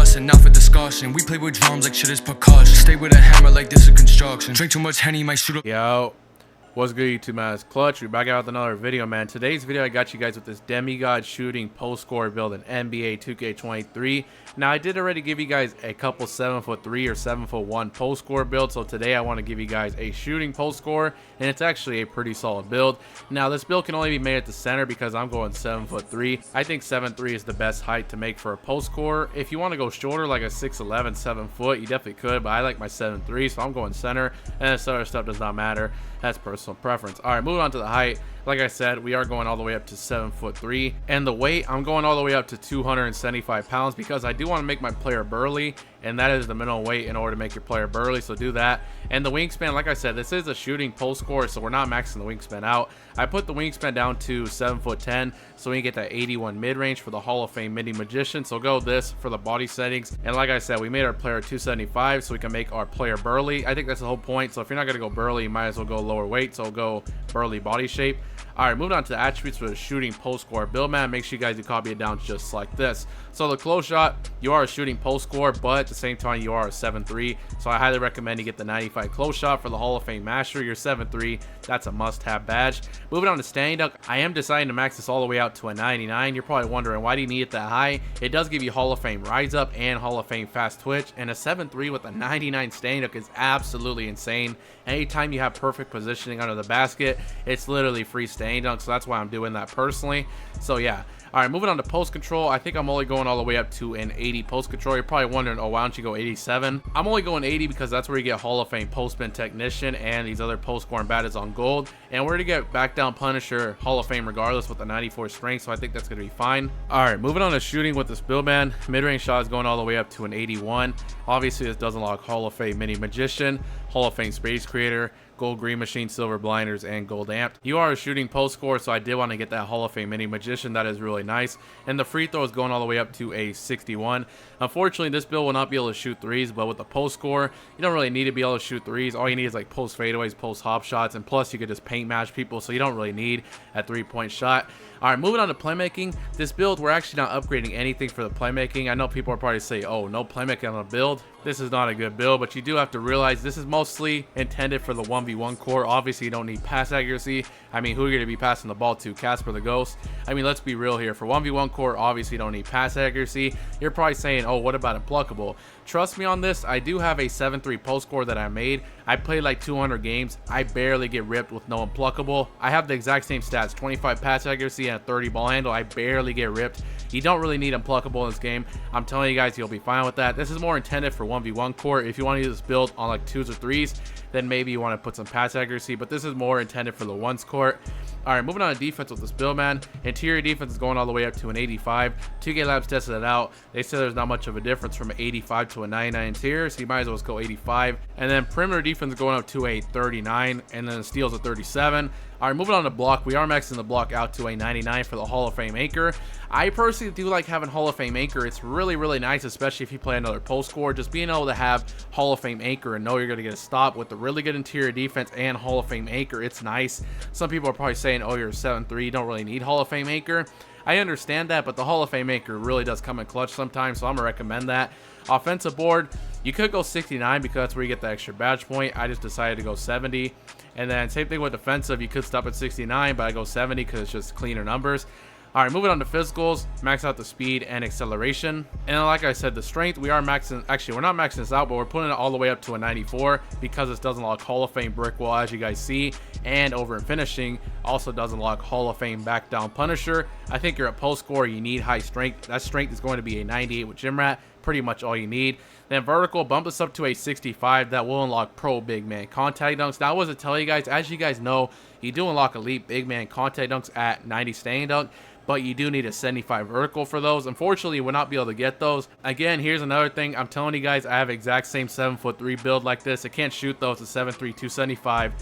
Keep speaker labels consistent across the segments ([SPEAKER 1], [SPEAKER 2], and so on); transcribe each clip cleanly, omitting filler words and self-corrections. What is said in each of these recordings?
[SPEAKER 1] bussin', not for discussion. We play with drums like shit is percussion. Stay with a hammer like this is construction. Drink too much Henny, might shoot up.
[SPEAKER 2] Yo, what's good, YouTube, man? It's Clutch. We're back out with another video, man. Today's video, I got you guys with this Demigod shooting post score build in NBA 2K23. Now, I did already give you guys a couple 7'3" or 7'1" post score build, so today I want to give you guys a shooting post score, and it's actually a pretty solid build. Now, this build can only be made at the center because I'm going 7'3". I think 7'3" is the best height to make for a post score. If you want to go shorter, like a 6'11", 7 foot, you definitely could, but I like my 7'3", so I'm going center, and this other stuff does not matter. That's personal preference. All right, moving on to the height. Like I said, we are going all the way up to 7'3", and the weight, I'm going all the way up to 275 pounds because I do want to make my player burly, and that is the minimum weight in order to make your player burly, so do that. And the wingspan, like I said, this is a shooting post score, so we're not maxing the wingspan out. I put the wingspan down to 7'10", so we can get that 81 mid-range for the Hall of Fame mini magician. So go this for the body settings. And like I said, we made our player 275 so we can make our player burly. I think that's the whole point. So if you're not gonna go burly, you might as well go lower weight, so go burly body shape. All right, moving on to the attributes for the shooting post score build, man. Make sure you guys do copy it down just like this. So the close shot, you are a shooting post score, but at the same time you are a 7'3", so I highly recommend you get the 95 close shot for the Hall of Fame master. You're 7'3", that's a must-have badge. Moving on to standing dunk, I am deciding to max this all the way out to a 99. You're probably wondering, why do you need it that high? It does give you Hall of Fame rise up and Hall of Fame fast twitch, and a 7'3" with a 99 standing dunk is absolutely insane. Anytime you have perfect positioning under the basket, it's literally free standing dunk, so that's why I'm doing that personally. So yeah. All right, moving on to post control. I think I'm only going all the way up to an 80 post control. You're probably wondering, oh, why don't you go 87? I'm only going 80 because that's where you get Hall of Fame post spin technician and these other post scoring badges on gold. And we're to get back down Punisher Hall of Fame regardless with the 94 strength, so I think that's going to be fine. All right, moving on to shooting with this build, man. Mid-range shot is going all the way up to an 81. Obviously, this does unlock Hall of Fame mini magician, Hall of Fame space creator, gold green machine, silver blinders, and gold amped. You are a shooting post score, so I did want to get that Hall of Fame mini magician. That is really nice. And the free throw is going all the way up to a 61. Unfortunately, this build will not be able to shoot threes, but with the post score, you don't really need to be able to shoot threes. All you need is like post fadeaways, post hop shots, and plus you could just paint match people, so you don't really need a 3-point shot. All right, moving on to playmaking. This build, we're actually not upgrading anything for the playmaking. I know people are probably saying, oh, no playmaking on the build. This is not a good build, but you do have to realize this is mostly intended for the 1v1 core. Obviously, you don't need pass accuracy. I mean, who are you going to be passing the ball to? Casper the Ghost? I mean, let's be real here. For 1v1 core, obviously, you don't need pass accuracy. You're probably saying, oh, what about Impluckable? Trust me on this. I do have a 7'3" post score that I made. I played like 200 games. I barely get ripped with no Impluckable. I have the exact same stats, 25 pass accuracy and a 30 ball handle. I barely get ripped. You don't really need Impluckable in this game. I'm telling you guys, you'll be fine with that. This is more intended for 1v1 core. If you want to use this build on like 2s or 3s, then maybe you want to put some pass accuracy, but this is more intended for the 1s court. All right, moving on to defense with this build, man. Interior defense is going all the way up to an 85. 2K Labs tested it out. They said there's not much of a difference from an 85 to a 99 interior, so you might as well just go 85. And then perimeter defense is going up to a 39, and then the steals a 37. All right, moving on to block. We are maxing the block out to a 99 for the Hall of Fame anchor. I personally do like having Hall of Fame anchor. It's really, really nice, especially if you play another post score. Just being able to have Hall of Fame anchor and know you're going to get a stop with the really good interior defense and Hall of Fame anchor, it's nice. Some people are probably saying, oh, you're a 7'3", you don't really need Hall of Fame anchor. I understand that, but the Hall of Fame anchor really does come in clutch sometimes, so I'm going to recommend that. Offensive board, you could go 69 because that's where you get the extra badge point. I just decided to go 70. And then same thing with defensive, you could stop at 69, but I go 70 because it's just cleaner numbers. All right, moving on to physicals, max out the speed and acceleration. And like I said, the strength, we are maxing, actually we're not maxing this out, but we're putting it all the way up to a 94 because this doesn't lock Hall of Fame brick wall, as you guys see. And over in finishing, also doesn't lock Hall of Fame back down Punisher. I think you're at post score, you need high strength. That strength is going to be a 98 with Gym Rat, pretty much all you need. Then vertical, bump this up to a 65. That will unlock pro big man contact dunks. Now I was to tell you guys, as you guys know, you do unlock elite big man contact dunks at 90 standing dunk, but you do need a 75 vertical for those. Unfortunately, you will not be able to get those. Again, here's another thing. I'm telling you guys, I have exact same 7'3" build like this. I can't shoot though. It's a 7'3", 275.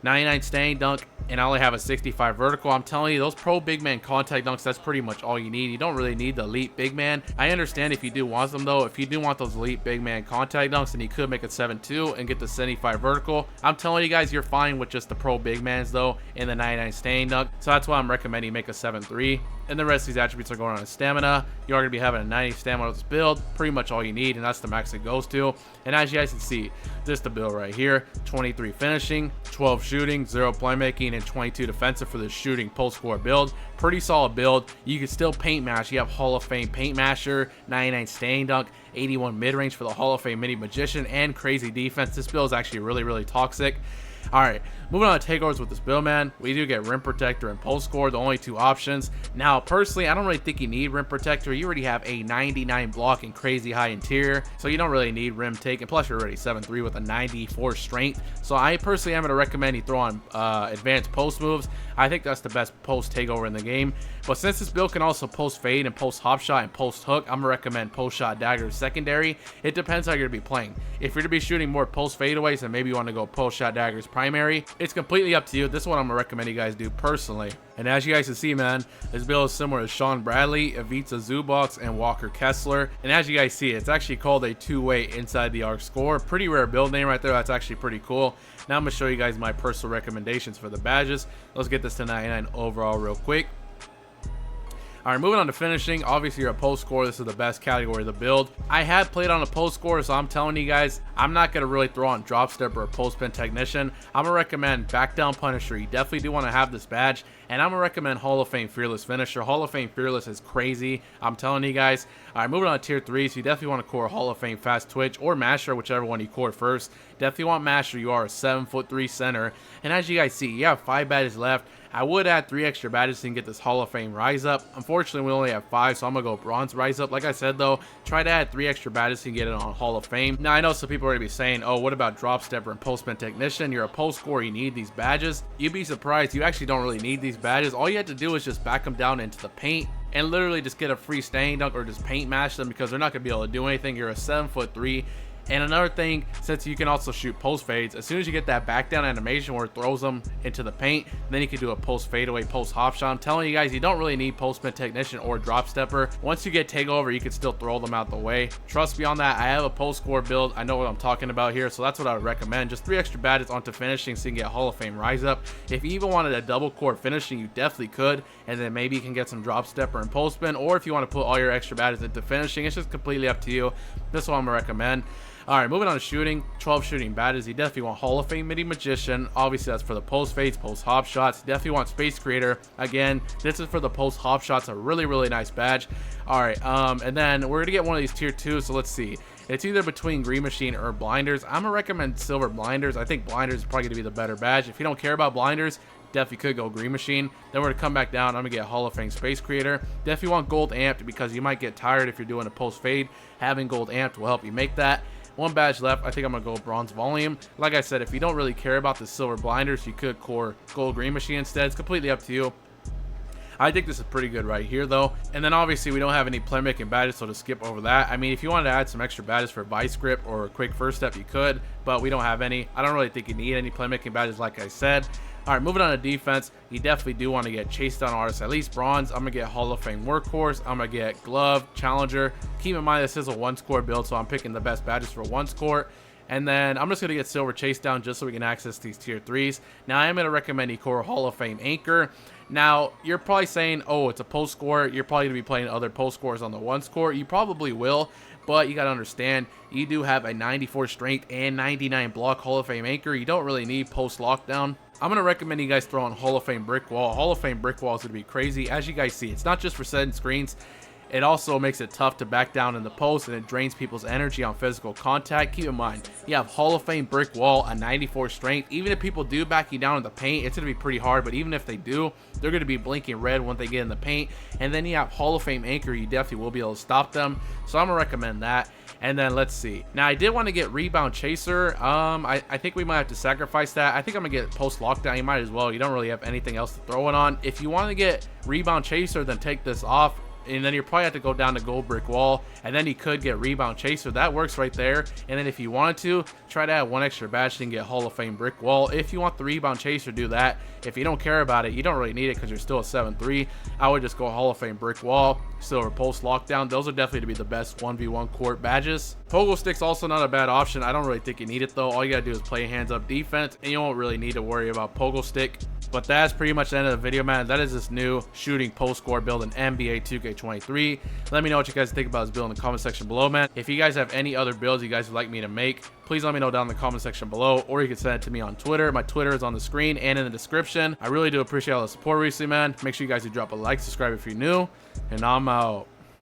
[SPEAKER 2] 99 staying dunk, and I only have a 65 vertical. I'm telling you, those pro big man contact dunks, that's pretty much all you need. You don't really need the elite big man. I understand if you do want them though. If you do want those elite big man contact dunks, then you could make a 7.2 and get the 75 vertical. I'm telling you guys, you're fine with just the pro big mans though in the 99 staying dunk. So that's why I'm recommending you make a 7.3. And the rest of these attributes are going on stamina. You are going to be having a 90 stamina with this build, pretty much all you need, and that's the max it goes to. And as you guys can see, this is the build right here: 23 finishing, 12 shooting, 0 playmaking, and 22 defensive for this shooting post score build. Pretty solid build. You can still paint mash. You have Hall of Fame paint masher, 99 staying dunk, 81 mid range for the Hall of Fame mini magician, and crazy defense. This build is actually really toxic. Alright, moving on to takeovers with this build, man. We do get rim protector and post score, the only two options. Now, personally, I don't really think you need rim protector. You already have a 99 block and crazy high interior, so you don't really need rim take. And plus, you're already 7'3" with a 94 strength. So I personally am going to recommend you throw on advanced post moves. I think that's the best post takeover in the game. But since this build can also post fade and post hop shot and post hook, I'm going to recommend post shot dagger secondary. It depends how you're going to be playing. If you're going to be shooting more post fadeaways, then maybe you want to go post shot daggers primary. It's completely up to you. This is what I'm going to recommend you guys do personally. And as you guys can see, man, this build is similar to Sean Bradley, Ivica Zubox, and Walker Kessler. And as you guys see, it's actually called a two-way inside the arc score. Pretty rare build name right there. That's actually pretty cool. Now I'm going to show you guys my personal recommendations for the badges. Let's get this to 99 overall real quick. Alright, moving on to finishing. Obviously, you're a post scorer. This is the best category of the build. I have played on a post scorer, so I'm telling you guys, I'm not going to really throw on drop step or a post spin technician. I'm going to recommend back down punisher. You definitely do want to have this badge. And I'm going to recommend Hall of Fame fearless finisher. Hall of Fame fearless is crazy, I'm telling you guys. Alright, moving on to tier 3. So you definitely want to core Hall of Fame fast twitch or masher, whichever one you core first. Definitely want masher. You are a 7'3" center. And as you guys see, you have 5 badges left. I would add 3 extra badges to get this Hall of Fame rise up. Unfortunately, we only have 5, so I'm going to go bronze rise up. Like I said, though, try to add 3 extra badges to get it on Hall of Fame. Now, I know some people are going to be saying, oh, what about drop stepper and post spin technician? You're a post scorer, you need these badges. You'd be surprised, you actually don't really need these badges. All you have to do is just back them down into the paint and literally just get a free staying dunk or just paint mash them, because they're not going to be able to do anything. You're a 7'3". And another thing, since you can also shoot post fades, as soon as you get that back down animation where it throws them into the paint, then you can do a post fadeaway, post hop shot. I'm telling you guys, you don't really need post spin technician or drop stepper. Once you get takeover, you can still throw them out the way. Trust me on that. I have a post score build. I know what I'm talking about here, so that's what I would recommend. Just 3 extra badges onto finishing so you can get Hall of Fame rise up. If you even wanted a double core finishing, you definitely could, and then maybe you can get some drop stepper and post spin. Or if you want to put all your extra badges into finishing, it's just completely up to you. This is what I'm gonna recommend. Alright, moving on to shooting. 12 shooting badges. You definitely want Hall of Fame mini magician. Obviously, that's for the post fades, post hop shots. You definitely want space creator. Again, this is for the post hop shots. A really nice badge. Alright, and then we're gonna get one of these tier 2. So let's see. It's either between green machine or blinders. I'm gonna recommend silver blinders. I think blinders is probably gonna be the better badge. If you don't care about blinders, definitely could go green machine. Then we're gonna come back down. I'm gonna get Hall of Fame space creator. Definitely want gold amped, because you might get tired if you're doing a post fade. Having gold amped will help you make that. 1 badge left. I think I'm gonna go bronze volume. Like I said, if you don't really care about the silver blinders, you could core gold green machine instead. It's completely up to you. I think this is pretty good right here, though. And then obviously we don't have any playmaking badges, so to skip over that. I mean, if you wanted to add some extra badges for vice grip or quick first step, you could, but we don't have any. I don't really think you need any playmaking badges, like I said. All right, moving on to defense. You definitely do want to get chase down artist, at least bronze. I'm gonna get Hall of Fame workhorse. I'm gonna get glove, challenger. Keep in mind, this is a 1-score build, so I'm picking the best badges for 1 score. And then I'm just gonna get silver chase down just so we can access these tier 3s. Now I am gonna recommend you core Hall of Fame anchor. Now you're probably saying, oh, it's a post score. You're probably gonna be playing other post scores on the 1 score. You probably will, but you gotta understand, you do have a 94 strength and 99 block Hall of Fame anchor. You don't really need post lockdown. I'm going to recommend you guys throw on Hall of Fame brick wall. Hall of Fame brick wall is going to be crazy. As you guys see, it's not just for setting screens. It also makes it tough to back down in the post, and it drains people's energy on physical contact. Keep in mind, you have Hall of Fame brick wall, a 94 strength. Even if people do back you down in the paint, it's going to be pretty hard. But even if they do, they're going to be blinking red when they get in the paint. And then you have Hall of Fame anchor. You definitely will be able to stop them. So I'm going to recommend that. And then let's see. Now I did want to get rebound chaser. I think we might have to sacrifice that. I think I'm gonna get post lockdown. You might as well. You don't really have anything else to throw it on. If you want to get rebound chaser, then take this off. and then you probably have to go down the gold brick wall, and then you could get rebound chaser. That works right there. And then if you wanted to, try to add one extra badge and get Hall of Fame brick wall. If you want the rebound chaser, do that. If you don't care about it, you don't really need it because you're still a 7-3. I would just go Hall of Fame brick wall, silver post lockdown. Those are definitely to be the best 1v1 court badges. Pogo stick's also not a bad option. I don't really think you need it though. All you gotta do is play hands up defense, and you won't really need to worry about pogo stick. But that's pretty much the end of the video, man. That is this new shooting post score build in NBA 2K23. Let me know what you guys think about this build in the comment section below, man. If you guys have any other builds you guys would like me to make, please let me know down in the comment section below, or you can send it to me on Twitter. My Twitter is on the screen and in the description. I really do appreciate all the support recently, man. Make sure you guys do drop a like, subscribe if you're new, and I'm out.